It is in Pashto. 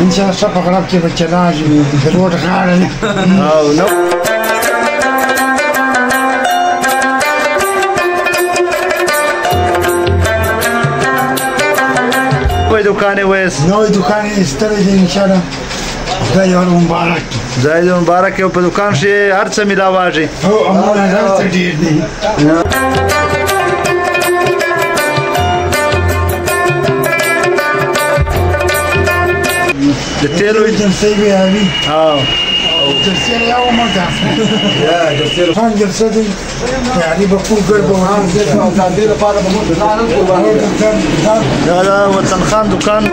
ان شاء الله صفقه ربطي بالثلاج بالروت غالي دکانې وېس نوې دکان یې ستړی دی ان شاء الله خدای ور مبارک ځای دې مبارک یو په دکان شي هر څه ملاواږي او امونه هر څه ډېر دي د تیلو جلسې وي علي جلسې یو موده یا جلسې خان جلسه دي علي بقول ګرځو دا وطن خان دکان